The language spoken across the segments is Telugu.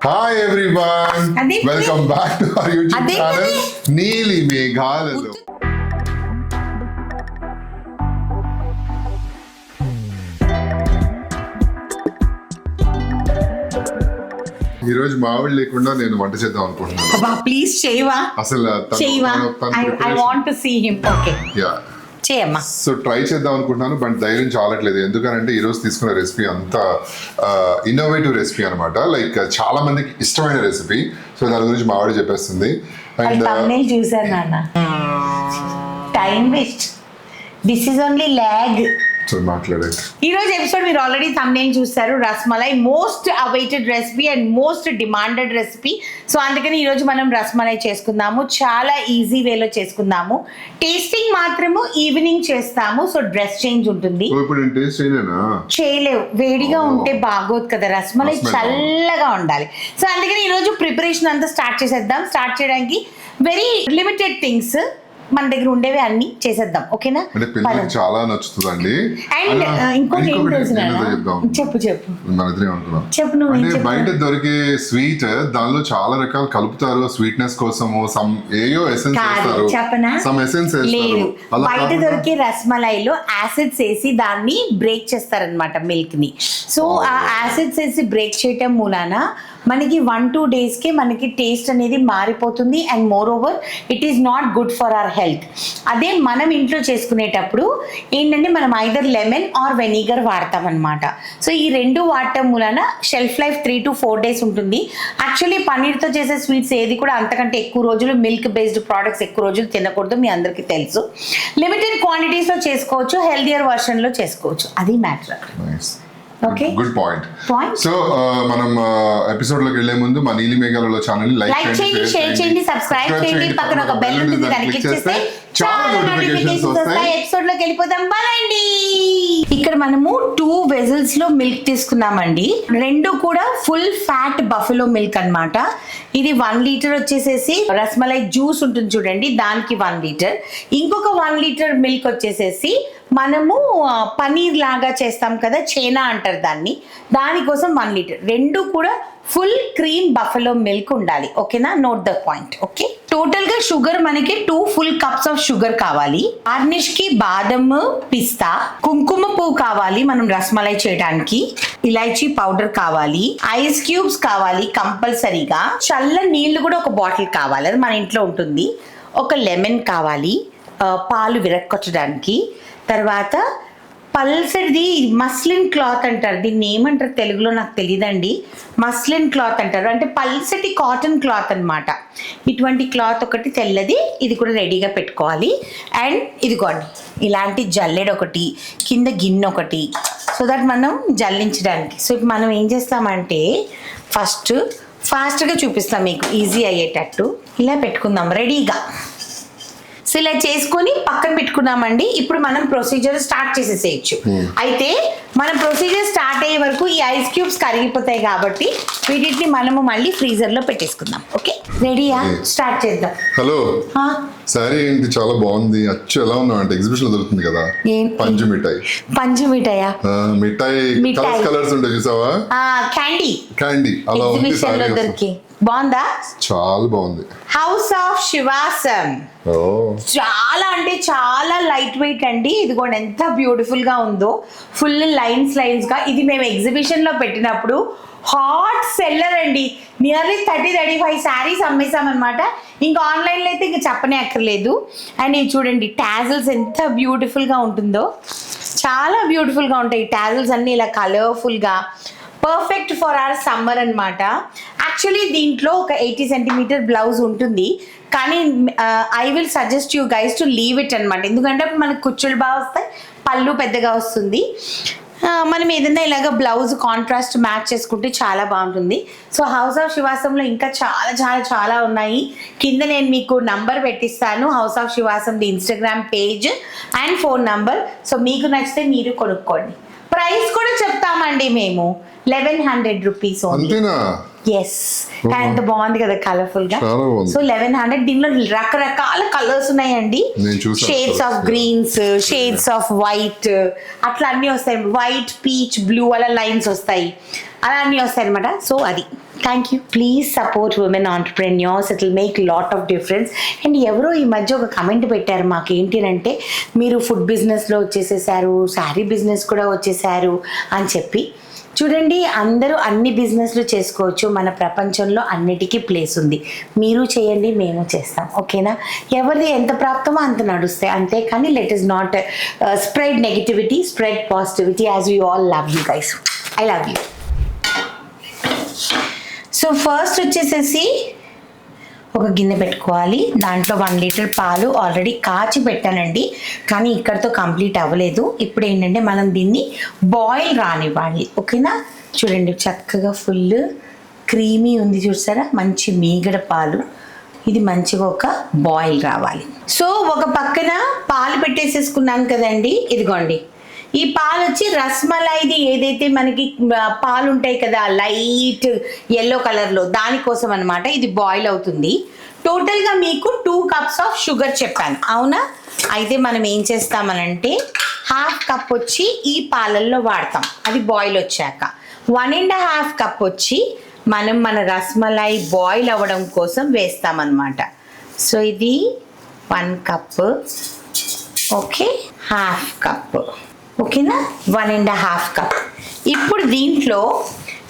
Hi everyone, welcome back to our YouTube channel Neeli Meghalalo. ఈ రోజు మావిడి లేకుండా నేను వంట చేద్దాం అనుకుంటున్నాను. అబ్బా ప్లీజ్ చేయవా అసలు I want to see him. Okay yeah చేయమ్మా. సో ట్రై చేద్దాం అనుకుంటున్నాను బట్ ధైర్యం చాలట్లేదు. ఎందుకంటే ఈ రోజు తీసుకున్న రెసిపీ అంతా ఇన్నోవేటివ్ రెసిపీ అనమాట. లైక్ చాలా మందికి ఇష్టమైన రెసిపీ. సో దాని గురించి మావిడి చెప్పేస్తుంది. అండ్ తమ్నేల్ చూసాను నాన్న. Time waste. This is only log. ఈ రోజు ఎపిసోడ్ మీరు ఆల్రెడీ తమ్నేల్ చూస్తారు. Rasmalai most awaited recipe and most demanded recipe. So అందుకని ఈరోజు మనం రస్మలై చేసుకుందాము. చాలా ఈజీ వేలో చేసుకుందాము. టేస్టింగ్ మాత్రము ఈవినింగ్ చేస్తాము. సో డ్రెస్ చేంజ్ ఉంటుంది. చేయలేవు, వేడిగా ఉంటే బాగోదు కదా. రస్మలై చల్లగా ఉండాలి. సో అందుకని ఈరోజు ప్రిపరేషన్ అంతా స్టార్ట్ చేసేద్దాం. స్టార్ట్ చేయడానికి వెరీ లిమిటెడ్ థింగ్స్ మన దగ్గర ఉండేవి అన్ని చేసేద్దాం. ఓకేనా? చాలా నచ్చుతుందండి. అండ్ ఇంకోటి ఏం తెలుసు చెప్పు చెప్పు నువ్వు. బయట దొరికే స్వీట్ దానిలో చాలా రకాలు కలుపుతారు. స్వీట్నెస్ కోసము సమ్ ఏయో ఎసెన్స్ వేస్తారు. చెప్పనా? సమ్ ఎసెన్స్ లేదు, బయట దొరికే రస్మలైలో యాసిడ్స్ వేసి దాన్ని బ్రేక్ చేస్తారనమాట మిల్క్ ని. సో ఆ యాసిడ్స్ వేసి బ్రేక్ చేయటం మూలాన మనకి 1-2 డేస్కే మనకి టేస్ట్ అనేది మారిపోతుంది. And more over it is not good for our health. అదే మనం ఇంట్లో చేసుకునేటప్పుడు ఏంటంటే మనం ఐదర్ లెమన్ ఆర్ వెనిగర్ వాడతాం అనమాట. సో ఈ రెండు వాడటం మూలన షెల్ఫ్ లైఫ్ 3 to 4 days ఉంటుంది. యాక్చువల్లీ పన్నీర్తో చేసే స్వీట్స్ ఏది కూడా అంతకంటే ఎక్కువ రోజులు, మిల్క్ బేస్డ్ ప్రోడక్ట్స్ ఎక్కువ రోజులు తినకూడదు. మీ అందరికీ తెలుసు. లిమిటెడ్ క్వాంటిటీస్లో చేసుకోవచ్చు, హెల్దియర్ వర్షన్లో చేసుకోవచ్చు. అది మ్యాటర్. Good point. సో మనం ఎపిసోడ్ లోకి వెళ్లే ముందు మా నీలి మేఘాలలో ఛానల్ లైక్ చేయండి, షేర్ చేయండి, సబ్స్క్రైబ్ చేయండి. పక్కన ఒక బెల్ ఉంటుంది, దాన్ని క్లిక్ చేస్తే చాలా నోటిఫికేషన్స్ వస్తాయి. ఎపిసోడ్ లోకి వెళ్ళిపోదాం. బాయ్. ఇక్కడ మనము 2 వెజల్స్ లో మిల్క్ తీసుకున్నామండి. రెండు కూడా ఫుల్ ఫ్యాట్ బఫెలో మిల్క్ అన్నమాట. ఇది 1 లీటర్ వచ్చేసేసి రస్మలై జ్యూస్ ఉంటుంది చూడండి, దానికి 1 లీటర్. ఇంకొక 1 లీటర్ మిల్క్ వచ్చేసేసి మనము పనీర్ లాగా చేస్తాం కదా, చేనా అంటారు దాన్ని, దానికోసం 1 లీటర్. రెండు కూడా ఫుల్ క్రీమ్ బఫెలో మిల్క్ ఉండాలి. ఓకేనా? Note the point. Okay, total గా షుగర్ మనకి 2 full cups ఆఫ్ షుగర్ కావాలి. గార్నిష్ కి బాదం, పిస్తా, కుంకుమ పువ్వు కావాలి మనం రస్మలై చేయడానికి. ఇలాచీ పౌడర్ కావాలి. ఐస్ క్యూబ్స్ కావాలి కంపల్సరీగా. చల్ల నీళ్లు కూడా ఒక బాటిల్ కావాలి, అది మన ఇంట్లో ఉంటుంది. ఒక లెమన్ కావాలి, పాలు విరక్కొట్టడానికి. తర్వాత పల్సడిది మస్లిన్ క్లాత్ అంటారు, దీన్ని ఏమంటారు తెలుగులో నాకు తెలియదండి. మస్లిన్ క్లాత్ అంటారు, అంటే పల్సటి కాటన్ క్లాత్ అనమాట. ఇటువంటి క్లాత్ ఒకటి తెల్లది, ఇది కూడా రెడీగా పెట్టుకోవాలి. అండ్ ఇదిగోండి ఇలాంటి జల్లెడ ఒకటి, కింద గిన్నె ఒకటి, సో దట్ మనం జల్లించడానికి. సో ఇప్పుడు మనం ఏం చేస్తామంటే ఫాస్ట్గా చూపిస్తాం మీకు ఈజీ అయ్యేటట్టు. ఇలా పెట్టుకుందాం రెడీగా. సో ఇలా చేసుకొని పక్కన పెట్టుకున్నామండి. ఇప్పుడు మనం ప్రొసీజర్ స్టార్ట్ చేసేసేయచ్చు. అయితే మన ప్రొసీజర్ స్టార్ట్ అయ్యే వరకు ఈ ఐస్ క్యూబ్స్ కరిగిపోతాయి కాబట్టి వీటిని మనము మళ్ళీ ఫ్రీజర్ లో పెట్టేసుకుందాం. ఓకే, రెడీయా? స్టార్ట్ చేద్దాం. హలో, సారీ ఏంటి చాలా బాగుంది. అచ్చు ఎలా ఉన్నావు అంటే ఎగ్జిబిషన్ లో దొరుకుతుంది కదా పంజు మిఠాయి. పంజు మిఠాయా? మిఠాయి కలర్స్ ఉంటాయి చూసావా? క్యాండీ అలా ఉంది. దొరికి బాగుందా? చాలా బాగుంది. హౌస్ ఆఫ్ శివాసం చాలా అంటే చాలా లైట్ వెయిట్ అండి. ఇదిగోండి ఎంత బ్యూటిఫుల్ గా ఉందో, ఫుల్ లైన్స్ గా. ఇది మేము ఎగ్జిబిషన్ లో పెట్టినప్పుడు హాట్ సెల్లర్ అండి. నియర్లీ 30-35 శారీస్ అమ్మేసామన్నమాట. ఇంకా ఆన్లైన్లో అయితే ఇంకా చెప్పనే అక్కర్లేదు. అండ్ ఇది చూడండి టాజిల్స్ ఎంత బ్యూటిఫుల్గా ఉంటుందో, చాలా బ్యూటిఫుల్గా ఉంటాయి టాజిల్స్ అన్నీ ఇలా కలర్ఫుల్గా. పర్ఫెక్ట్ ఫర్ అవర్ సమ్మర్ అనమాట. యాక్చువల్లీ దీంట్లో ఒక 80 centimeter బ్లౌజ్ ఉంటుంది, కానీ I will suggest you guys to leave it అనమాట. ఎందుకంటే మనకు కుచ్చులు బాగా వస్తాయి, పళ్ళు పెద్దగా వస్తుంది. మనం ఏదైనా ఇలాగ బ్లౌజ్ కాంట్రాస్ట్ మ్యాచ్ చేసుకుంటే చాలా బాగుంటుంది. సో హౌస్ ఆఫ్ శివాసంలో ఇంకా చాలా చాలా చాలా ఉన్నాయి. కింద నేను మీకు నంబర్ పెట్టిస్తాను, house of Shivasandhi Instagram page and phone number. So మీకు నచ్చితే మీరు కొనుక్కోండి. ప్రైస్ కూడా చెప్తామండి మేము, 1100 rupees. ఎస్ ఎంత బాగుంది కదా కలర్ఫుల్ గా. చాలా బాగుంది. సో 1100 దీనిలో రకరకాల కలర్స్ ఉన్నాయండి. నేను చూసాను shades of greens, shades of white, అట్లా అన్ని వస్తాయి. వైట్, పీచ్, బ్లూ అలా లైన్స్ వస్తాయి, అలా అన్ని వస్తాయి అనమాట. సో అది thank you. Please support women entrepreneurs, it will make lot of difference. And ఎవరో ఈ మధ్య ఒక కమెంట్ పెట్టారు మాకు, ఏంటి అంటే మీరు ఫుడ్ బిజినెస్లో వచ్చేసేసారు, శారీ బిజినెస్ కూడా వచ్చేసారు అని చెప్పి. చూడండి, అందరూ అన్ని బిజినెస్లు చేసుకోవచ్చు, మన ప్రపంచంలో అన్నిటికీ ప్లేస్ ఉంది. మీరు చేయండి, మేము చేస్తాం, ఓకేనా? ఎవరిది ఎంత ప్రాప్తమో అంత నడుస్తాయి, అంతే. కానీ let is not spread negativity, spread positivity, as we all love you guys. I love you. So first వచ్చేసేసి ఒక గిన్నె పెట్టుకోవాలి. దాంట్లో 1 లీటర్ పాలు ఆల్రెడీ కాచి పెట్టానండి, కానీ ఇక్కడతో కంప్లీట్ అవ్వలేదు. ఇప్పుడు ఏంటంటే మనం దీన్ని బాయిల్ రానివ్వాలి, ఓకేనా? చూడండి, చక్కగా ఫుల్ క్రీమీ ఉంది, చూసారా? మంచి మీగడ పాలు. ఇది మంచిగా ఒక బాయిల్ రావాలి. సో ఒక పక్కన పాలు పెట్టేసేసుకున్నాను కదండి, ఇదిగోండి. ఈ పాలు వచ్చి రస్మలైది ఏదైతే మనకి పాలు ఉంటాయి కదా లైట్ ఎల్లో కలర్లో, దానికోసం అనమాట. ఇది బాయిల్ అవుతుంది. టోటల్గా మీకు 2 కప్స్ ఆఫ్ షుగర్ చెప్పాను, అవునా? అయితే మనం ఏం చేస్తామనంటే 1/2 కప్ వచ్చి ఈ పాలల్లో వాడతాం, అది బాయిల్ వచ్చాక. 1.5 కప్ వచ్చి మనం మన రస్మలై బాయిల్ అవ్వడం కోసం వేస్తామన్నమాట. సో ఇది 1 కప్, ఓకే, 1/2 కప్, ఓకేనా? 1.5 కప్. ఇప్పుడు దీంట్లో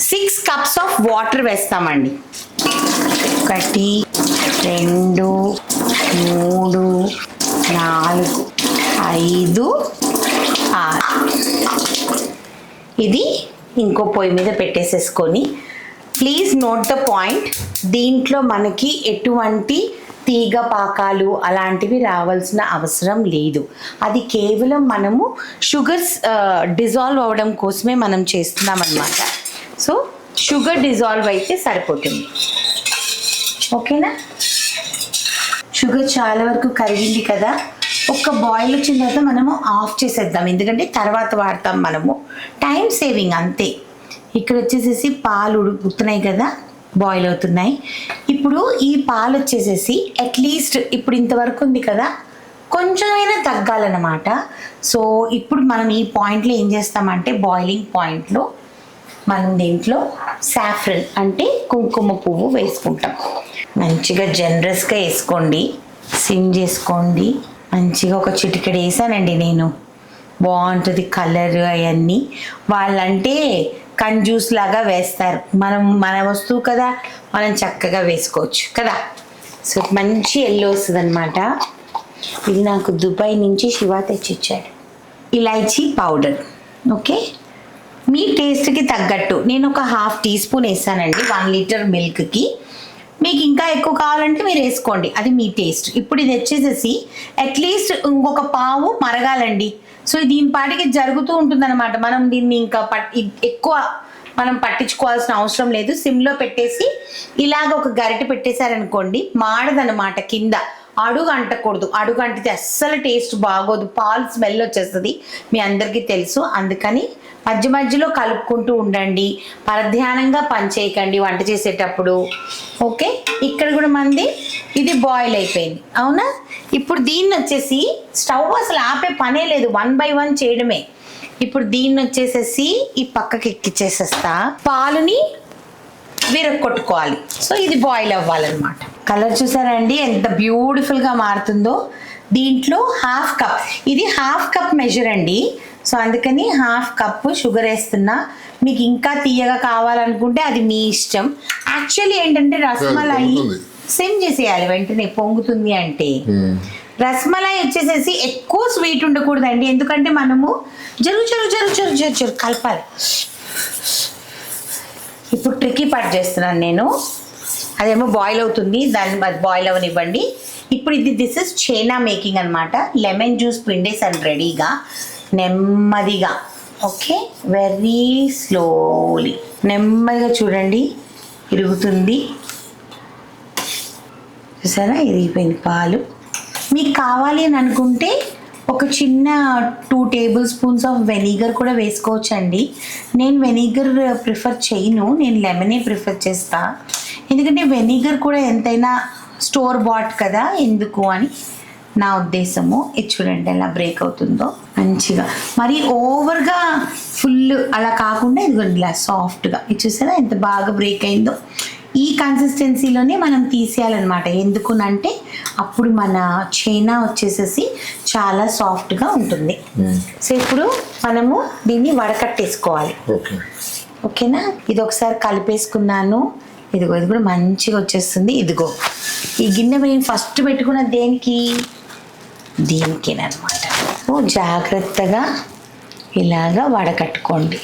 6 కప్స్ ఆఫ్ వాటర్ వేస్తామండి. 1 2 3 4 5 6. ఇది ఇంకో పొయ్యి మీద పెట్టేసేసుకొని, ప్లీజ్ నోట్ ద పాయింట్, దీంట్లో మనకి ఎటువంటి తీగ పాకాలు అలాంటివి రావాల్సిన అవసరం లేదు. అది కేవలం మనము షుగర్స్ డిజాల్వ్ అవ్వడం కోసమే మనం చేస్తున్నాం అన్నమాట. సో షుగర్ డిజాల్వ్ అయితే సరిపోతుంది, ఓకేనా? షుగర్ చాలా వరకు కరిగింది కదా. ఒక్క బాయిల్ వచ్చిన తర్వాత మనము ఆఫ్ చేసేద్దాం, ఎందుకంటే తర్వాత వాడతాం మనము. టైం సేవింగ్ అంతే. ఇక్కడ వచ్చేసేసి పాలు ఉడుకుతున్నాయి కదా, బాయిల్ అవుతున్నాయి. ఇప్పుడు ఈ పాలు వచ్చేసేసి అట్లీస్ట్ ఇప్పుడు ఇంతవరకు ఉంది కదా, కొంచెమైనా తగ్గాలన్నమాట. సో ఇప్పుడు మనం ఈ పాయింట్లో ఏం చేస్తామంటే, బాయిలింగ్ పాయింట్లో మనం దీంట్లో సాఫ్రన్ అంటే కుంకుమ పువ్వు వేసుకుంటాం. మంచిగా జనరస్గా వేసుకోండి, సిమ్ చేసుకోండి. మంచిగా ఒక చిటికెడు వేసానండి నేను, బాగుంటుంది కలర్ అవన్నీ. వాళ్ళంటే కంజూస్ లాగా వేస్తారు, మన వస్తువు కదా, మనం చక్కగా వేసుకోవచ్చు కదా. సో మంచి ఎల్లో వస్తుంది అనమాట. ఇది నాకు దుబాయ్ నుంచి శివ తెచ్చిచ్చాడు. ఇలాచీ పౌడర్, ఓకే, మీ టేస్ట్కి తగ్గట్టు. నేను ఒక 1/2 టీ స్పూన్ వేసానండి 1 లీటర్ మిల్క్కి. మీకు ఇంకా ఎక్కువ కావాలంటే మీరు వేసుకోండి, అది మీ టేస్ట్. ఇప్పుడు ఇది వచ్చేసేసి అట్లీస్ట్ ఇంకొక పావు మరగాలండి. సో దీని పాటికి జరుగుతూ ఉంటుందన్నమాట. మనం దీన్ని ఇంకా ఎక్కువ మనం పట్టించుకోవాల్సిన అవసరం లేదు. సిమ్లో పెట్టేసి ఇలాగ ఒక గరిటె పెట్టేశారనుకోండి, మాడదనమాట. కింద అడుగు అంటకూడదు, అడుగు అంటితే అస్సలు టేస్ట్ బాగోదు, పాలు స్మెల్ వచ్చేస్తుంది, మీ అందరికీ తెలుసు. అందుకని మధ్య మధ్యలో కలుపుకుంటూ ఉండండి, పరధ్యానంగా పని చేయకండి వంట చేసేటప్పుడు, ఓకే? ఇక్కడ కూడా మంది ఇది బాయిల్ అయిపోయింది, అవునా? ఇప్పుడు దీన్ని వచ్చేసి స్టవ్ అసలు ఆపే పనే లేదు, 1 by 1 చేయడమే. ఇప్పుడు దీన్ని వచ్చేసేసి ఈ పక్కకి ఎక్కిచ్చేసేస్తా, పాలుని విరగొట్టుకోవాలి. సో ఇది బాయిల్ అవ్వాలన్నమాట. కలర్ చూసారండి ఎంత బ్యూటిఫుల్గా మారుతుందో. దీంట్లో 1/2 కప్, ఇది 1/2 కప్ మెజర్ అండి. సో అందుకని 1/2 కప్ షుగర్ వేస్తున్నా. మీకు ఇంకా తీయగా కావాలనుకుంటే అది మీ ఇష్టం. యాక్చువల్లీ ఏంటంటే రసమలై సిమ్ చేసేయాలి, వెంటనే పొంగుతుంది అంటే. రసమలై వచ్చేసేసి ఎక్కువ స్వీట్ ఉండకూడదండి, ఎందుకంటే మనము జరు కలపాలి. ఇప్పుడు ట్రిక్కీ పార్ట్ చేస్తున్నాను నేను, అదేమో బాయిల్ అవుతుంది, దాన్ని అది బాయిల్ అవ్వనివ్వండి. ఇప్పుడు ఇది దిస్ ఇస్ చైనా మేకింగ్ అనమాట. లెమన్ జ్యూస్ పిండేసాను రెడీగా, నెమ్మదిగా, ఓకే, వెరీ స్లోలీ, నెమ్మదిగా చూడండి ఇరుగుతుంది. చూసారా, ఇరిగిపోయింది పాలు. మీకు కావాలి అని అనుకుంటే ఒక చిన్న 2 టేబుల్ స్పూన్స్ ఆఫ్ వెనిగర్ కూడా వేసుకోవచ్చు అండి. నేను వెనిగర్ ప్రిఫర్ చేయను, నేను లెమనే ప్రిఫర్ చేస్తా. ఎందుకంటే వెనిగర్ కూడా ఎంతైనా స్టోర్ బాట్ కదా, ఎందుకు అని నా ఉద్దేశము. ఇది చూడండి ఎలా బ్రేక్ అవుతుందో మంచిగా. మరి ఓవర్గా ఫుల్ అలా కాకుండా ఇదిగోండి ఇలా సాఫ్ట్గా. ఇది చూసారా ఎంత బాగా బ్రేక్ అయిందో. ఈ కన్సిస్టెన్సీలోనే మనం తీసేయాలన్నమాట. ఎందుకునంటే అప్పుడు మన చైనా వచ్చేసేసి చాలా సాఫ్ట్గా ఉంటుంది. సో ఇప్పుడు మనము దీన్ని వడకట్టేసుకోవాలి. ఓకేనా? ఇది ఒకసారి కలిపేసుకున్నాను. ఇదిగో ఇది కూడా మంచిగా వచ్చేస్తుంది. ఇదిగో ఈ గిన్నె నేను ఫస్ట్ పెట్టుకున్న దీనికేనమాట. జాగ్రత్తగా ఇలాగా వడకట్టుకోండి.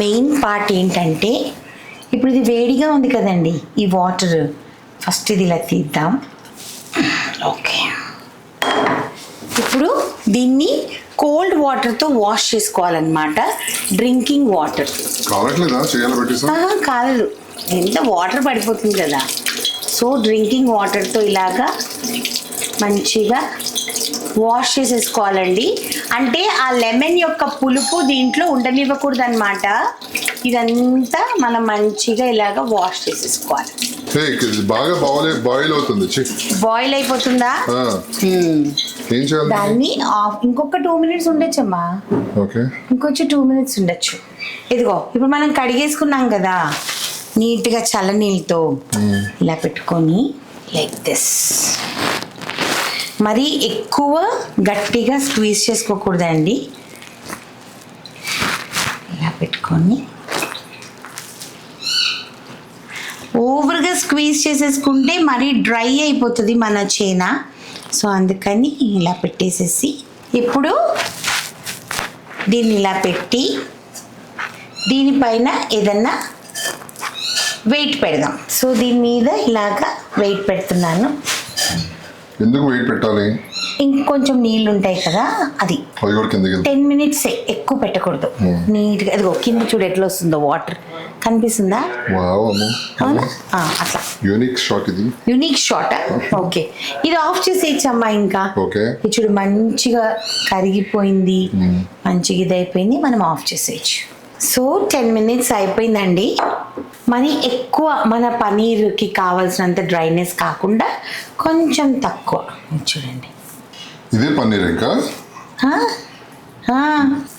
మెయిన్ పార్ట్ ఏంటంటే ఇప్పుడు ఇది వేడిగా ఉంది కదండి, ఈ వాటర్ ఫస్ట్ ఇది ఇలా తీద్దాం. ఓకే, ఇప్పుడు దీన్ని కోల్డ్ వాటర్తో వాష్ చేసుకోవాలన్నమాట. డ్రింకింగ్ వాటర్ కాదు, ఎంత వాటర్ పడిపోతుంది కదా. సో డ్రింకింగ్ వాటర్తో ఇలాగా మంచిగా వాష్ చేసేసుకోవాలండి. అంటే ఆ లెమన్ యొక్క పులుపు దీంట్లో ఉండనివ్వకూడదు అనమాట. ఇదంతా మనం మంచిగా ఇలాగా వాష్ చేసేసుకోవాలి. బాయిల్ అయిపోతుందా? దాన్ని ఇంకొక 2 minutes ఉండొచ్చమ్మా. ఇంకొంచెం 2 minutes ఉండొచ్చు. ఇదిగో ఇప్పుడు మనం కడిగేసుకున్నాం కదా నీట్గా చల్లనీళ్ళతో, ఇలా పెట్టుకొని లైక్ దిస్. మరి ఎక్కువ గట్టిగా స్క్వీజ్ చేసుకోకూడదండి. ఇలా పెట్టుకొని ఓవర్గా స్క్వీజ్ చేసేసుకుంటే మరీ డ్రై అయిపోతుంది మన చైనా. సో అందుకని ఇలా పెట్టేసేసి ఇప్పుడు దీన్ని ఇలా పెట్టి దీనిపైన ఏదన్నా వెయిట్ పెడదాం. సో దీని మీద ఇలాగా వెయిట్ పెడుతున్నాను. ఎందుకు వెయిట్ పెట్టాలి? ఇంకొంచెం నీళ్ళు ఉంటాయి కదా, అది 10 minutes ఎక్కువ పెట్టకూడదు. నీట్గా అదిగో కింద చూడు ఎట్లా వస్తుందో వాటర్ కనిపిస్తుందా? అట్లా యూనిక్ షాట్. ఓకే, ఇది ఆఫ్ చేసేయచ్చమ్మా. ఇంకా ఇది చూడు మంచిగా కరిగిపోయింది, మంచిగా ఇది అయిపోయింది, మనం ఆఫ్ చేసేయచ్చు. సో 10 minutes అయిపోయిందండి. మరి ఎక్కువ మన పనీర్కి కావాల్సినంత డ్రైనెస్ కాకుండా కొంచెం తక్కువ. చూడండి ఇదే పన్నీర్. ఇంకా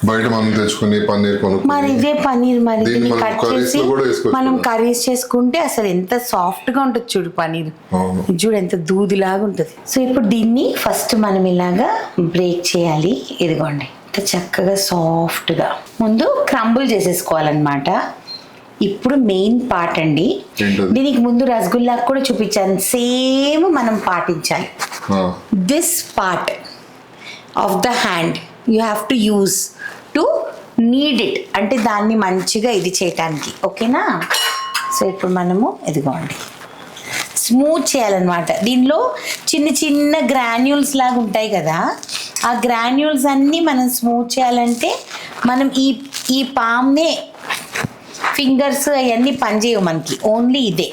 బయట మనం తెచ్చుకుని పన్నీర్ మరి ఇదే పన్నీర్. మరి దీన్ని కట్ చేసి మనం కర్రీస్ చేసుకుంటే అసలు ఎంత సాఫ్ట్ గా ఉంటుంది చూడు పన్నీర్. చూడు ఎంత దూదిలాగా ఉంటుంది. సో ఇప్పుడు దీన్ని ఫస్ట్ మనం ఇలాగా బ్రేక్ చేయాలి. ఇదిగోండి చక్కగా సాఫ్ట్గా ముందు క్రంబుల్ చేసేసుకోవాలన్నమాట. ఇప్పుడు మెయిన్ పార్ట్ అండి. దీనికి ముందు రసగుల్లా కూడా చూపించాను, సేమ్ మనం పాటించాలి. This part of the hand you have to use to need it, అంటే దాన్ని మంచిగా ఇది చేయటానికి. ఓకేనా? సో ఇప్పుడు మనము ఇదిగోండి స్మూత్ చేయాలన్నమాట. దీనిలో చిన్న చిన్న గ్రాన్యూల్స్ లాగా ఉంటాయి కదా, ఆ గ్రాన్యూల్స్ అన్నీ మనం స్మూత్ చేయాలంటే మనం ఈ పామ్నే ఫింగర్స్ అవన్నీ పనిచేయవు మనకి, ఓన్లీ ఇదే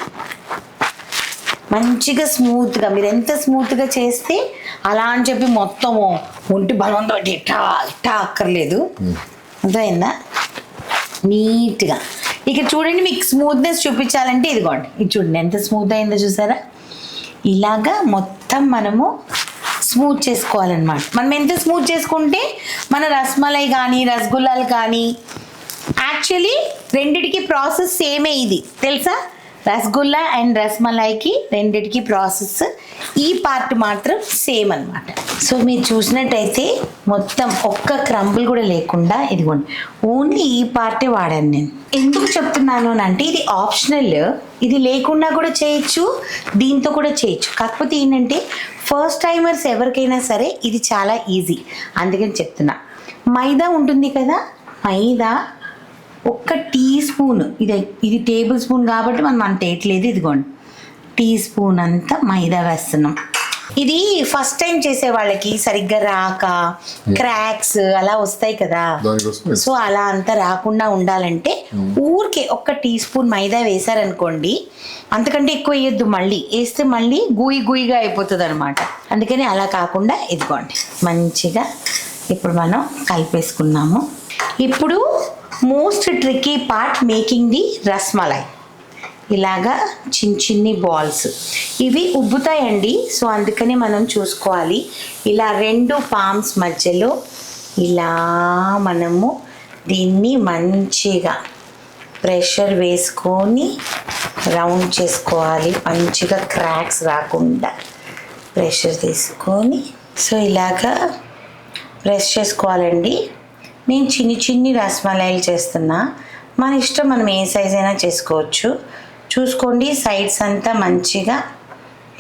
మంచిగా స్మూత్గా. మీరు ఎంత స్మూత్గా చేస్తే అలా అని చెప్పి మొత్తము ఒంటి బలవంతో ఇట్టా అక్కర్లేదు. అర్థమైందా? నీట్గా ఇక్కడ చూడండి. మీకు స్మూత్నెస్ చూపించాలంటే ఇదిగోండి, ఇది చూడండి ఎంత స్మూత్ అయిందో చూసారా. ఇలాగా మొత్తం మనము స్మూత్ చేసుకోవాలన్నమాట. మనం ఎంత స్మూత్ చేసుకుంటే మన రస్మలై కానీ రసగుల్లాలు కానీ, యాక్చువల్లీ రెండిటికి ప్రాసెస్ సేమే. ఇది తెలుసా, రసగుల్లా అండ్ రస్మలైకి రెండిటికి ప్రాసెస్ ఈ పార్ట్ మాత్రం సేమ్ అన్నమాట. సో మీరు చూసినట్టయితే మొత్తం ఒక్క క్రంబుల్ కూడా లేకుండా ఇదిగోండి ఓన్లీ ఈ పార్టే వాడాను నేను. ఎందుకు చెప్తున్నాను అంటే ఇది ఆప్షనల్, ఇది లేకుండా కూడా చేయొచ్చు, దీంతో కూడా చేయొచ్చు. కాకపోతే ఏంటంటే ఫస్ట్ టైమర్స్ ఎవరికైనా సరే ఇది చాలా ఈజీ, అందుకని చెప్తున్నా. మైదా ఉంటుంది కదా, మైదా 1 టీ స్పూన్, ఇది టేబుల్ స్పూన్ కాబట్టి మనం అంత వేయట్లేదు. ఇదిగోండి టీ స్పూన్ అంతా మైదా వేస్తున్నాం. ఇది ఫస్ట్ టైం చేసే వాళ్ళకి సరిగ్గా రాక క్రాక్స్ అలా వస్తాయి కదా, సో అలా అంతా రాకుండా ఉండాలంటే ఊరికే 1 టీ స్పూన్ మైదా వేసారనుకోండి, అంతకంటే ఎక్కువ వేయొద్దు, మళ్ళీ వేస్తే మళ్ళీ గూయిగా అయిపోతుంది అనమాట. అందుకని అలా కాకుండా ఇదిగోండి మంచిగా ఇప్పుడు మనం కలిపేసుకున్నాము. ఇప్పుడు most tricky part making the rasmalai. ఇలాగా చిన్ని బాల్స్ ఇవి ఉబ్బుతాయండి, సో అందుకని మనం చూసుకోవాలి. ఇలా 2 పామ్స్ మధ్యలో ఇలా మనము దీన్ని మంచిగా ప్రెషర్ వేసుకొని రౌండ్ చేసుకోవాలి. మంచిగా క్రాక్స్ రాకుండా ప్రెషర్ తీసుకొని సో ఇలాగా ప్రెస్ చేసుకోవాలండి. నేను చిన్ని రస్మలైలు చేస్తున్నా, మన ఇష్టం, మనం ఏ సైజ్ అయినా చేసుకోవచ్చు. చూసుకోండి సైడ్స్ అంతా మంచిగా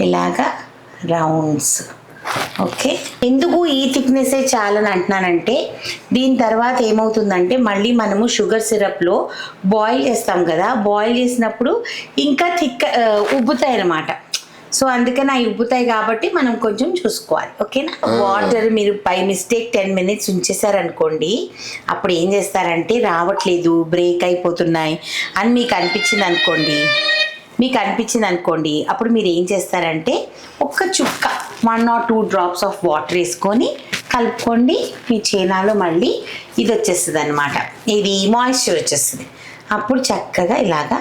ఇలాగా రౌండ్స్. ఓకే, ఎందుకు ఈ థిక్నెస్సే చాలని అంటున్నానంటే దీని తర్వాత ఏమవుతుందంటే మళ్ళీ మనము షుగర్ సిరప్లో బాయిల్ చేస్తాం కదా, బాయిల్ చేసినప్పుడు ఇంకా థిక్ ఉబ్బుతాయి అన్నమాట. సో అందుకని అవి ఉబ్బుతాయి కాబట్టి మనం కొంచెం చూసుకోవాలి. ఓకేనా. వాటర్ మీరు బై మిస్టేక్ 10 minutes ఉంచేసారనుకోండి, అప్పుడు ఏం చేస్తారంటే రావట్లేదు, బ్రేక్ అయిపోతున్నాయి అని మీకు అనిపించింది అనుకోండి, అప్పుడు మీరు ఏం చేస్తారంటే ఒక్క చుక్క 1 or 2 drops ఆఫ్ వాటర్ వేసుకొని కలుపుకోండి. మీ చైనాలో మళ్ళీ ఇది వచ్చేస్తుంది అనమాట, ఇది మాయిశ్చర్ వచ్చేస్తుంది. అప్పుడు చక్కగా ఇలాగా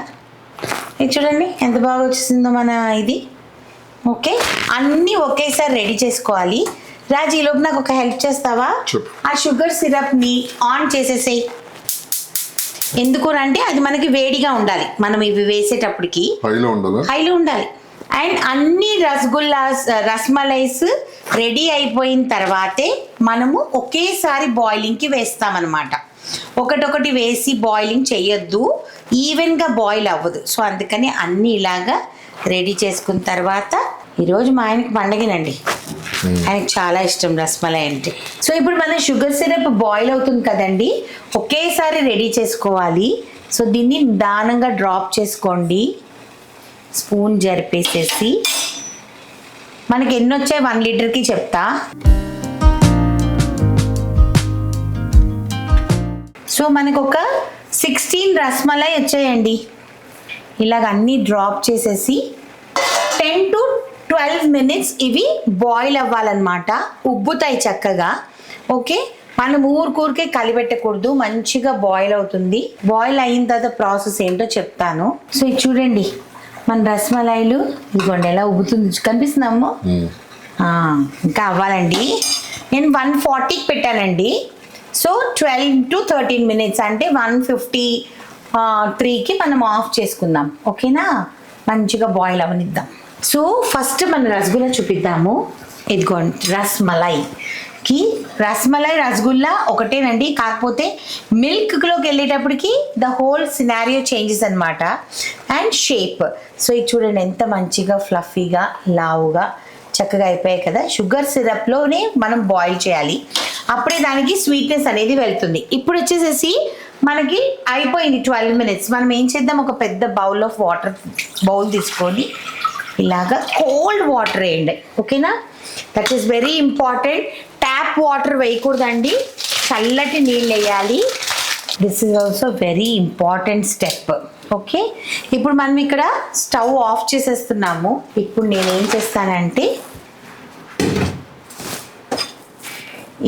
ఇది చూడండి ఎంత బాగా వచ్చేసిందో మన ఇది. ఓకే, అన్నీ ఒకేసారి రెడీ చేసుకోవాలి. రాజు ఈలోపు నాకు ఒక హెల్ప్ చేస్తావా? ఆ షుగర్ సిరప్ని ఆన్ చేసేసేయి. ఎందుకు అంటే అది మనకి వేడిగా ఉండాలి, మనం ఇవి వేసేటప్పటికి హైలో ఉండాలి. అండ్ అన్ని రస్మలైస్ రెడీ అయిపోయిన తర్వాతే మనము ఒకేసారి బాయిలింగ్కి వేస్తామన్నమాట. ఒకటొకటి వేసి బాయిలింగ్ చేయొద్దు, ఈవెన్గా బాయిల్ అవ్వదు. సో అందుకని అన్నీ ఇలాగా రెడీ చేసుకున్న తర్వాత, ఈరోజు మా ఆయనకి పండగనండి, ఆయనకి చాలా ఇష్టం రస్మలై అంటే. సో ఇప్పుడు మన షుగర్ సిరప్ బాయిల్ అవుతుంది కదండి, ఒకేసారి రెడీ చేసుకోవాలి. సో దీన్ని నిదానంగా డ్రాప్ చేసుకోండి, స్పూన్ జరిపేసేసి. మనకి ఎన్ని వచ్చాయి 1 లీటర్కి చెప్తా. సో మనకు ఒక 16 రస్మలై వచ్చాయండి. ఇలాగ అన్నీ డ్రాప్ చేసేసి 10 to 12 minutes ఇవి బాయిల్ అవ్వాలన్నమాట, ఉబ్బుతాయి చక్కగా. ఓకే, మనం ఊరికే కలిపెట్టకూడదు, మంచిగా బాయిల్ అవుతుంది. బాయిల్ అయిన తర్వాత ప్రాసెస్ ఏంటో చెప్తాను. సో ఇది చూడండి మన రస్మలైలు, ఇదిగోండి ఎలా ఉబ్బుతుంది, కనిపిస్తుందమ్మో. ఇంకా అవ్వాలండి. నేను 140కి పెట్టానండి. సో 12 to 13 minutes అంటే 153కి మనం ఆఫ్ చేసుకుందాం. ఓకేనా, మంచిగా బాయిల్ అవనిద్దాం. సో ఫస్ట్ మన రసగుల్లా చూపిద్దాము. ఇదిగోండి రస్మలై రసగుల్లా ఒకటేనండి, కాకపోతే మిల్క్లోకి వెళ్ళేటప్పటికి ద హోల్ సినారియో చేంజెస్ అనమాట, అండ్ షేప్. సో ఇది చూడండి ఎంత మంచిగా ఫ్లఫీగా లావుగా చక్కగా అయిపోయాయి కదా. షుగర్ సిరప్లోనే మనం బాయిల్ చేయాలి, అప్పుడే దానికి స్వీట్నెస్ అనేది వెళ్తుంది. ఇప్పుడు వచ్చేసేసి మనకి అయిపోయింది 12 minutes. మనం ఏం చేద్దాం, ఒక పెద్ద బౌల్ తీసుకొని ఇలాగా కోల్డ్ వాటర్ వేయండి. ఓకేనా, that is very important. Tap water వేయకూడదండి, చల్లటి నీళ్ళు వేయాలి. This is also very important step. Okay, ఇప్పుడు మనం ఇక్కడ స్టవ్ ఆఫ్ చేసేస్తున్నాము. ఇప్పుడు నేనేం చేస్తానంటే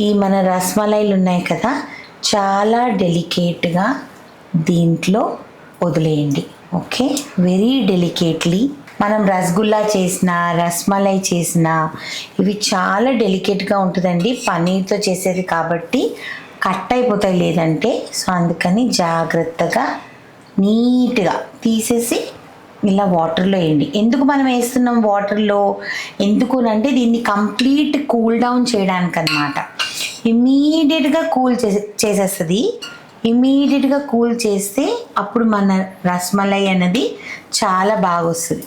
ఈ మన రస్మలైలు ఉన్నాయి కదా, చాలా డెలికేట్గా దీంట్లో వదిలేయండి. Okay, very delicately. మనం రసగుల్లా చేసిన రస్మలై చేసిన ఇవి చాలా డెలికేట్గా ఉంటుందండి, పన్నీర్తో చేసేది కాబట్టి కట్ అయిపోతాయి లేదంటే. సో అందుకని జాగ్రత్తగా నీట్గా తీసేసి ఇలా వాటర్లో వేయండి. ఎందుకు మనం వేస్తున్నాం వాటర్లో, ఎందుకు అంటే దీన్ని కంప్లీట్ కూల్ డౌన్ చేయడానికి అనమాట. ఇమ్మీడియట్గా కూల్ చేసేస్తుంది. ఇమ్మీడియట్గా కూల్ చేస్తే అప్పుడు మన రస్మలై అనేది చాలా బాగా వస్తుంది.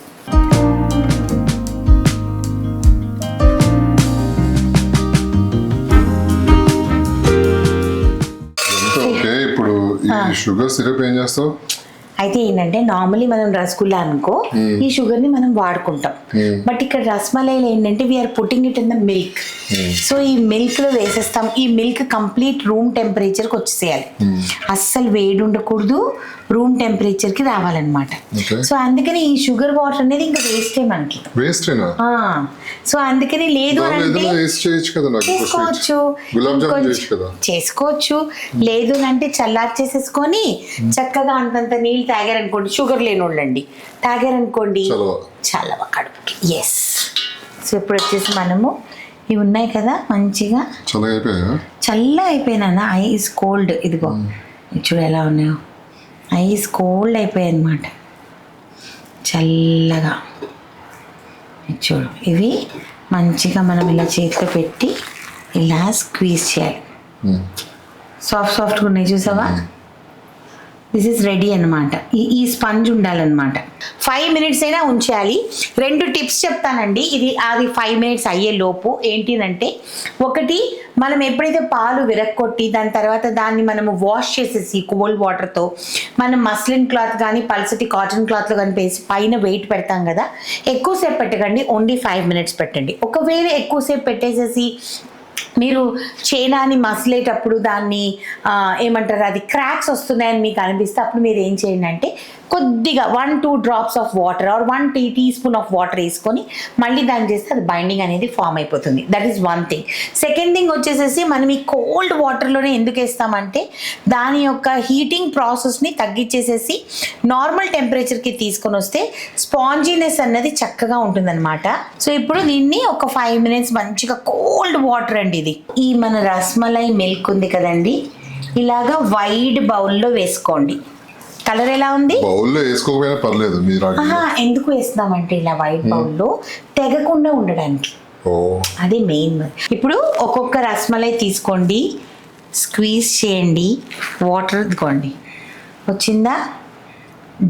షుగర్ సిరప్ ఏం చేస్తావు? అయితే ఏంటంటే నార్మల్లీ మనం రసగుల్లా అనుకో, ఈ షుగర్ని మనం వాడుకుంటాం. బట్ ఇక్కడ రస్మలైలో ఏంటంటే we are putting it in the milk. So ఈ మిల్క్ లో వేసేస్తాం. ఈ మిల్క్ కంప్లీట్ రూమ్ టెంపరేచర్ కి వచ్చేసేయాలి. అస్సలు వేడి ఉండకూడదు, రూమ్ టెంపరేచర్ కి రావాలన్నమాట. సో అందుకని ఈ షుగర్ వాటర్ అనేది ఇంకా వేస్టే మనకి. సో అందుకని లేదు అంటే చేసుకోవచ్చు, లేదు అంటే చల్లార్చేసేసుకొని చక్కగా అంతంత నీళ్ళు తాగారనుకోండి, షుగర్ లేని వాళ్ళండి తాగారనుకోండి చల్లవ కడుపుకి. ఎస్. సో ఇప్పుడు వచ్చేసి మనము ఇవి ఉన్నాయి కదా మంచిగా చల్ల అయిపోయినా ఐస్ కోల్డ్. ఇదిగో చూడు ఎలా ఉన్నాయో, ఐస్ కోల్డ్ అయిపోయాయి అన్నమాట చల్లగా. చూడు ఇవి మంచిగా మనం ఇలా చేతిలో పెట్టి ఇలా స్క్వీజ్ చేయాలి. సాఫ్ట్గా ఉన్నాయి చూసావా. దిస్ ఈస్ రెడీ అనమాట. ఈ స్పంజ్ ఉండాలన్నమాట. 5 minutes అయినా ఉంచాలి. 2 టిప్స్ చెప్తానండి. అది 5 minutes అయ్యే లోపు ఏంటిదంటే, ఒకటి మనం ఎప్పుడైతే పాలు విరక్కొట్టి దాని తర్వాత దాన్ని మనము వాష్ చేసేసి కోల్డ్ వాటర్తో మనం మస్లిన్ క్లాత్ కానీ పల్సటి కాటన్ క్లాత్లో కానీ వేసి పైన వెయిట్ పెడతాం కదా, ఎక్కువసేపు పెట్టకండి, ఓన్లీ 5 minutes పెట్టండి. ఒకవేళ ఎక్కువసేపు పెట్టేసేసి మీరు చేనాన్ని మసలేటప్పుడు దాన్ని ఏమంటారు అది క్రాక్స్ వస్తున్నాయని మీకు అనిపిస్తే అప్పుడు మీరు ఏం చేయండి అంటే కొద్దిగా 1-2 drops of water or 1 teaspoon of water వేసుకొని మళ్ళీ దాన్ని చేస్తే అది బైండింగ్ అనేది ఫామ్ అయిపోతుంది. That is one thing. Second thing వచ్చేసేసి మనం ఈ కోల్డ్ వాటర్లోనే ఎందుకు వేస్తామంటే దాని యొక్క హీటింగ్ ప్రాసెస్ని తగ్గించేసేసి నార్మల్ టెంపరేచర్కి తీసుకొని వస్తే స్పాంజీనెస్ అన్నది చక్కగా ఉంటుందన్నమాట. సో ఇప్పుడు దీన్ని ఒక 5 minutes మంచిగా కోల్డ్ వాటర్ అండి. ఇది ఈ మన రస్మలై మిల్క్ ఉంది కదండి, ఇలాగా వైడ్ బౌల్లో వేసుకోండి. కలర్ ఎలా ఉంది? బౌల్లో వేసుకోకపోయినా పర్లేదు. ఎందుకు వేస్తున్నామంటే ఇలా వైట్ బౌల్లో తెగకుండా ఉండడానికి. అది మెయిన్. ఇప్పుడు ఒక్కొక్క రస్మలై తీసుకోండి, స్క్వీజ్ చేయండి, వాటర్ ఇదిగోండి వచ్చిందా,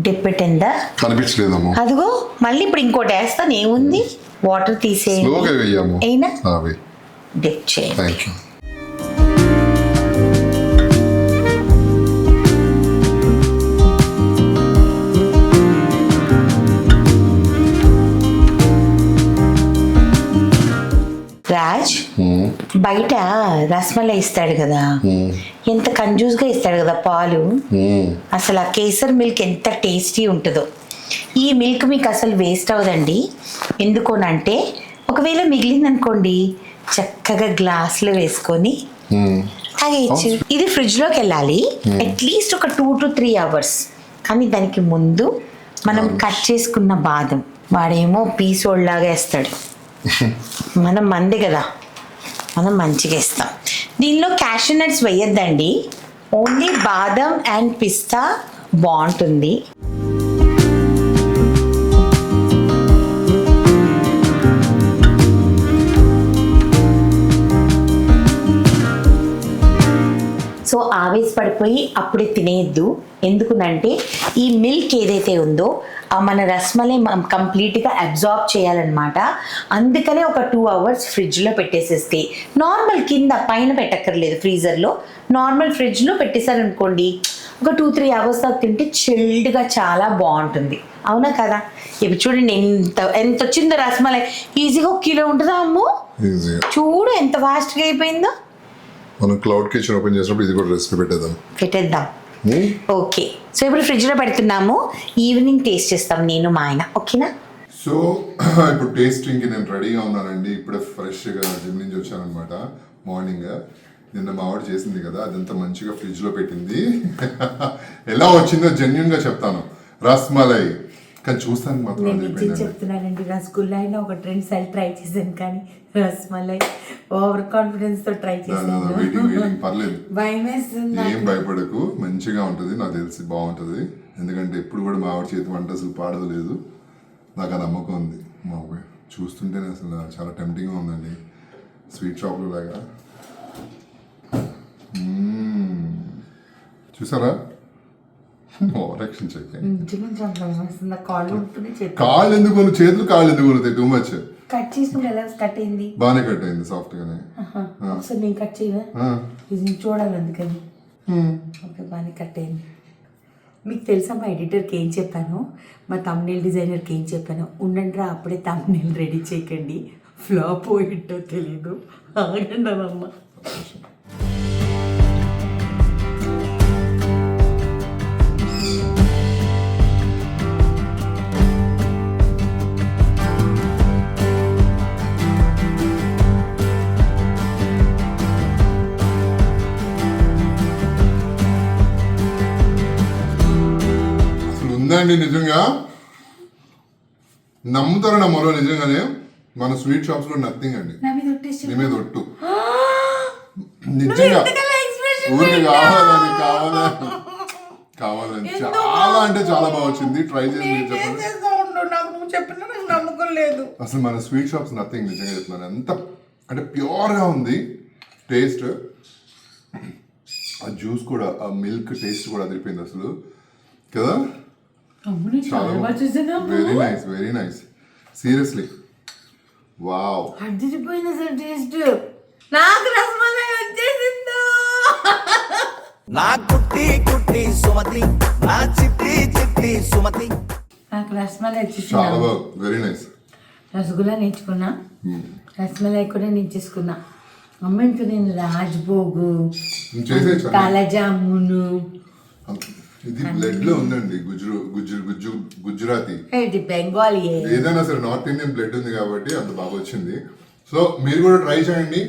డిప్ ఇట్ ఇన్ ద కనిపించలేదమ్మా. అదిగో మళ్ళీ ఇప్పుడు ఇంకోటి వేస్తాను. ఏముంది, వాటర్ తీసేయండి, అయినా డిప్ చేయండి. రాజ్ బయట రస్మలై ఇస్తాడు కదా, ఎంత కంజూస్ గా ఇస్తాడు కదా పాలు. అసలు ఆ కేసర్ మిల్క్ ఎంత టేస్టీ ఉంటుందో. ఈ మిల్క్ మీకు అసలు వేస్ట్ అవ్వదండి. ఎందుకోనంటే ఒకవేళ మిగిలిందనుకోండి చక్కగా గ్లాసులో వేసుకొని తాగేయచ్చు. ఇది ఫ్రిడ్జ్ లోకి వెళ్ళాలి అట్లీస్ట్ ఒక 2 to 3 hours. కానీ దానికి ముందు మనం కట్ చేసుకున్న బాదం, వాడేమో పీసోళ్ళలాగా వేస్తాడు, మనం మంది కదా, మనం మంచిగా ఇస్తాం. దీనిలో క్యాషూ నట్స్ వేయద్దండి, ఓన్లీ బాదం అండ్ పిస్తా బాగుంటుంది. సో ఆవేశపడిపోయి అప్పుడే తినేయద్దు. ఎందుకంటే ఈ మిల్క్ ఏదైతే ఉందో మన రస్మలై కంప్లీట్గా అబ్జార్బ్ చేయాలన్నమాట. అందుకనే ఒక 2 hours ఫ్రిడ్జ్లో పెట్టేసేస్తే, నార్మల్ కింద పైన పెట్టక్కర్లేదు, ఫ్రీజర్లో నార్మల్ ఫ్రిడ్జ్లో పెట్టేశారనుకోండి ఒక 2-3 hours దాకా తింటే చిల్డ్గా చాలా బాగుంటుంది. అవునా కదా? ఇప్పుడు చూడండి ఎంత వచ్చిందో రస్మలై. ఈజీగా 1 kilo ఉంటుందా అమ్ము? చూడు ఎంత ఫాస్ట్గా అయిపోయిందో. మనం క్లౌడ్ కిచెన్ ఓపెన్ చేసినప్పుడు ఇది కూడా రెసిపీ పెట్టేద్దాం. ఓకే. సో ఇప్పుడు ఫ్రిడ్జ్ లో పెడుతున్నాము, ఈవినింగ్ టేస్ట్ చేస్తాం నేను మా ఆయన. ఓకేనా? సో ఇప్పుడు టేస్టింగ్ కి నేను రెడీగా ఉన్నానండి. ఇప్పుడే ఫ్రెష్ గా జిమ్ నుంచి వచ్చానమాట. మార్నింగ్ నిన్న మా ఆవిడ చేసింది కదా, అదంతా మంచిగా ఫ్రిడ్జ్ లో పెట్టింది. ఎలా వచ్చిందో జెన్యున్ గా చెప్తాను. రస్మలై కానీ చూస్తాను మాత్రం చెప్తున్నానండి. రసగుల్లా అయినా ఒక 2 సార్లు ట్రై చేశాను, కానీ రస్మలై ఓవర్ కాన్ఫిడెన్స్ తో ట్రై చేశాను. పర్లేదు, ఏం భయపడకు, మంచిగా ఉంటుంది. నాకు తెలిసి బాగుంటుంది. ఎందుకంటే ఎప్పుడు కూడా మా ఆవిడ చేతి వంట అసలు పాడలేదు. నాకు ఆ నమ్మకం ఉంది. మా చూస్తుంటేనే అసలు చాలా టెంప్టింగ్గా ఉందండి. స్వీట్ షాప్లో లాగా. చూసారా? కాళ్ళు ఎందుకు చేతులు కాళ్ళు ఎందుకు టూ మచ్. కట్ చేసుకుంటే ఎలా కట్ అయింది? బాగానే కట్ అయింది, సాఫ్ట్ గానే. ఒకసారి నేను కట్ చేయనా? ఇది చూడాలి అందుకని. ఓకే, బాగానే కట్ అయింది. మీకు తెలుసా మా ఎడిటర్కి ఏం చెప్పాను, మా తమ్నేల్ డిజైనర్కి ఏం చెప్పాను, ఉండండిరా అప్పుడే తమ్నేల్ రెడీ చేయకండి, ఫ్లాప్ పోయిట్టో తెలీదు, ఆగండి అమ్మ. ఉందండి నిజంగా, నమ్ముతారో నమ్మరో నిజంగానే మన స్వీట్ షాప్స్ లో నథింగ్ అండి. నీ మీద ఒట్టు, నిజంగా ఊరికి కావాలని చాలా అంటే చాలా బాగా వచ్చింది. ట్రై చేసి చెప్పండి. అసలు మన స్వీట్ షాప్స్ నథింగ్, నిజంగా చెప్తున్నాను. ఎంత అంటే ప్యూర్ గా ఉంది టేస్ట్, ఆ జ్యూస్ కూడా, ఆ మిల్క్ టేస్ట్ కూడా అదిరిపోయింది అసలు కదా. Very nice, very nice, seriously wow. అదిరిపోయింది అసలు టేస్ట్. నాకు రసమలై వచ్చేసిందో, నా కుట్టి కుట్టి సుమతి, నా చిట్టి చిట్టి సుమతి. నాకు రసమలై వచ్చేసింది. చాలా బాగా, వెరీ నైస్. రసగుల్లా నేర్చుకున్నా, రసమలై కూడా నేర్చేసుకున్నా. అమ్మంటూ నేను రాజ్భోగు, కాలజామును, ఇది బ్లడ్ లో ఉందండి. గుజరాతీ, బెంగాలీ, ఏదైనా సరే నార్త్ ఇండియన్ బ్లడ్ ఉంది కాబట్టి అంత బాగా వచ్చింది. సో మీరు కూడా ట్రై చేయండి,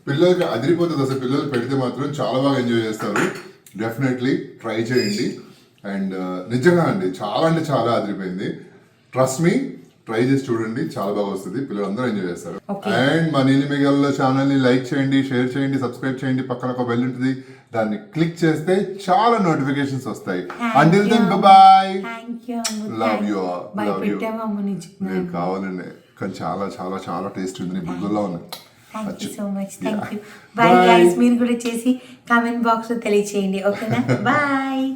పిల్లలకి అదిరిపోతుంది అసలు. పిల్లలు పెడితే మాత్రం చాలా బాగా ఎంజాయ్ చేస్తారు. డెఫినెట్లీ ట్రై చేయండి. అండ్ నిజంగా అండి చాలా అంటే చాలా అదిరిపోయింది. ట్రస్ట్ మీ, ట్రై చేసి చూడండి, చాలా బాగా వస్తుంది, పిల్లలు అందరూ ఎంజాయ్ చేస్తారు. అండ్ మా నీలి మేఘాల ఛానల్ ని లైక్ చేయండి, షేర్ చేయండి, సబ్స్క్రైబ్ చేయండి. పక్కన ఒక బెల్ ఉంటుంది, దాన్ని క్లిక్ చేస్తే చాలా నోటిఫికేషన్స్ వస్తాయి. Until then bye, love you, love you. నేను కావాలండి, కానీ చాలా చాలా చాలా టేస్ట్ ఉంది. బుగ్గల్లో ఉన్నాయి. Thank you so much, thank you. Bye guys, మీరు కూడా చేసి కామెంట్ బాక్స్ లో తెలియచేయండి, ఓకేనా? బాయ్.